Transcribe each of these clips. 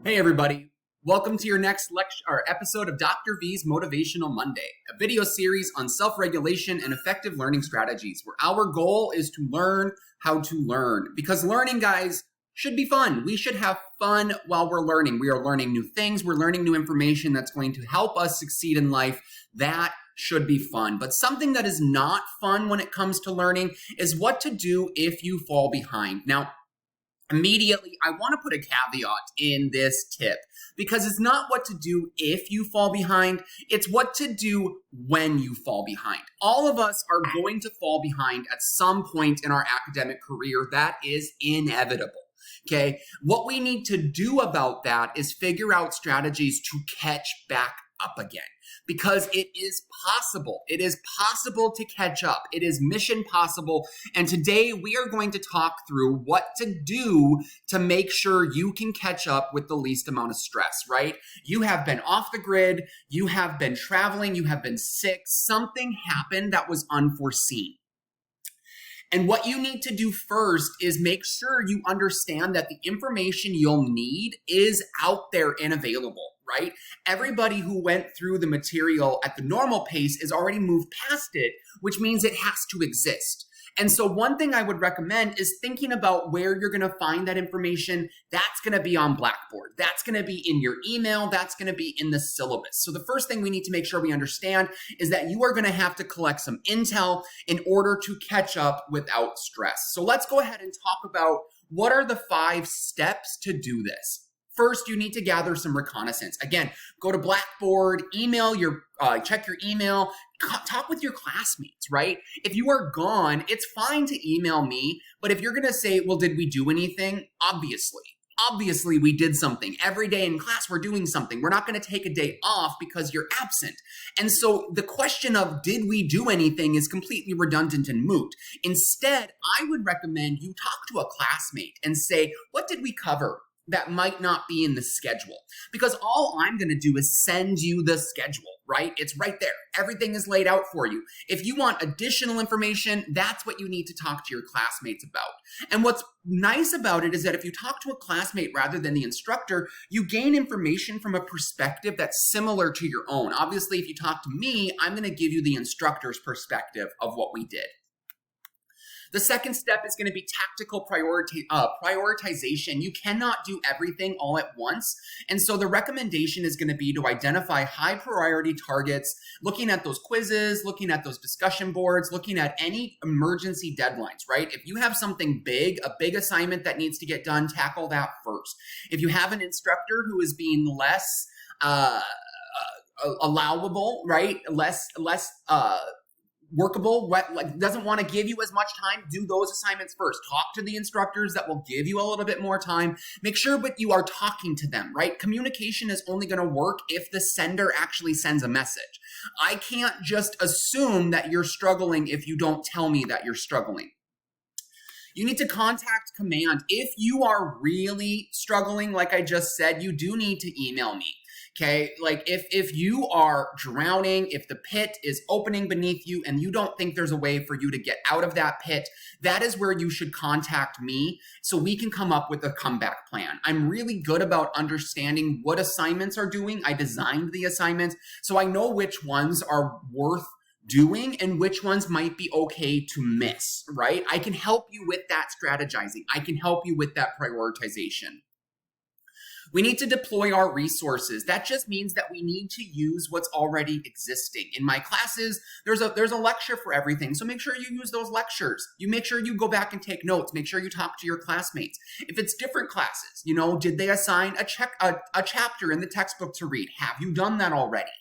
Hey everybody, welcome to your next lecture or episode of Dr. V's Motivational Monday, a video series on self-regulation and effective learning strategies, where our goal is to learn how to learn. Because learning, guys, should be fun. We should have fun while we're learning. We are learning new things, we're learning new information that's going to help us succeed in life. That should be fun. But something that is not fun when it comes to learning is what to do if you fall behind. Now, immediately, I want to put a caveat in this tip because it's not what to do if you fall behind, it's what to do when you fall behind. All of us are going to fall behind at some point in our academic career. That is inevitable. Okay, what we need to do about that is figure out strategies to catch back up again. Because it is possible. It is possible to catch up. It is mission possible. And today we are going to talk through what to do to make sure you can catch up with the least amount of stress, right? You have been off the grid. You have been traveling. You have been sick. Something happened that was unforeseen. And what you need to do first is make sure you understand that the information you'll need is out there and available, right? Everybody who went through the material at the normal pace is already moved past it, which means it has to exist. And so one thing I would recommend is thinking about where you're going to find that information. That's going to be on Blackboard. That's going to be in your email. That's going to be in the syllabus. So the first thing we need to make sure we understand is that you are going to have to collect some intel in order to catch up without stress. So let's go ahead and talk about what are the 5 steps to do this. First, you need to gather some reconnaissance. Again, go to Blackboard, check your email, talk with your classmates, right? If you are gone, it's fine to email me, but if you're gonna say, well, did we do anything? Obviously we did something. Every day in class, we're doing something. We're not gonna take a day off because you're absent. And so the question of did we do anything is completely redundant and moot. Instead, I would recommend you talk to a classmate and say, what did we cover that might not be in the schedule? Because all I'm going to do is send you the schedule, right? It's right there. Everything is laid out for you. If you want additional information, that's what you need to talk to your classmates about. And what's nice about it is that if you talk to a classmate rather than the instructor, you gain information from a perspective that's similar to your own. Obviously, if you talk to me, I'm going to give you the instructor's perspective of what we did. The second step is going to be tactical prioritization. You cannot do everything all at once. And so the recommendation is going to be to identify high priority targets, looking at those quizzes, looking at those discussion boards, looking at any emergency deadlines, right? If you have something big, a big assignment that needs to get done, tackle that first. If you have an instructor who is being less allowable, right? Less workable, doesn't want to give you as much time, do those assignments first. Talk to the instructors that will give you a little bit more time. Make sure that you are talking to them, right? Communication is only going to work if the sender actually sends a message. I can't just assume that you're struggling if you don't tell me that you're struggling. You need to contact command. If you are really struggling, like I just said, you do need to email me. Okay, like if you are drowning, if the pit is opening beneath you and you don't think there's a way for you to get out of that pit, that is where you should contact me so we can come up with a comeback plan. I'm really good about understanding what assignments are doing. I designed the assignments, so I know which ones are worth doing and which ones might be okay to miss, right? I can help you with that strategizing. I can help you with that prioritization. We need to deploy our resources. That just means that we need to use what's already existing. In my classes, there's a lecture for everything. So make sure you use those lectures. You make sure you go back and take notes. Make sure you talk to your classmates. If it's different classes, did they assign a chapter in the textbook to read? Have you done that already?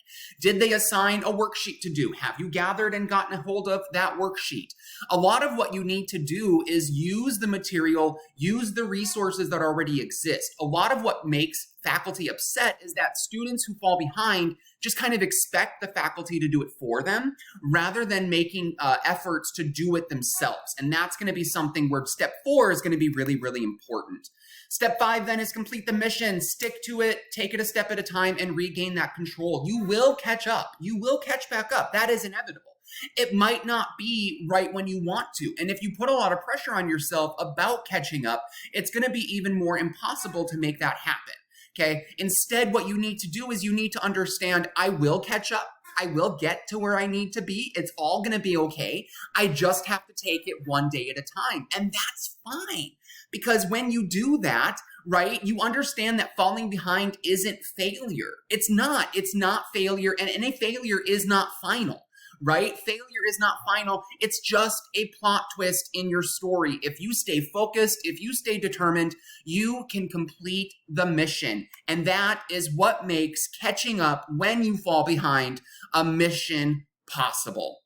Did they assign a worksheet to do? Have you gathered and gotten a hold of that worksheet? A lot of what you need to do is use the material, use the resources that already exist. A lot of what makes faculty upset is that students who fall behind just kind of expect the faculty to do it for them rather than making efforts to do it themselves. And that's going to be something where step 4 is going to be really, really important. Step 5 then is complete the mission, stick to it, take it a step at a time, and regain that control. You will catch up. You will catch back up. That is inevitable. It might not be right when you want to. And if you put a lot of pressure on yourself about catching up, it's going to be even more impossible to make that happen. Okay. Instead, what you need to do is you need to understand, I will catch up. I will get to where I need to be. It's all going to be okay. I just have to take it one day at a time. And that's fine. Because when you do that, right, you understand that falling behind isn't failure. It's not failure. And any failure is not final, right? Failure is not final. It's just a plot twist in your story. If you stay focused, if you stay determined, you can complete the mission. And that is what makes catching up when you fall behind a mission possible.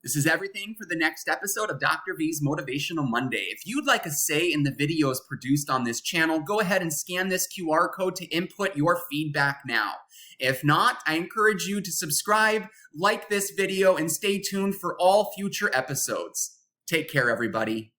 This is everything for the next episode of Dr. V's Motivational Monday. If you'd like a say in the videos produced on this channel, go ahead and scan this QR code to input your feedback now. If not, I encourage you to subscribe, like this video, and stay tuned for all future episodes. Take care, everybody.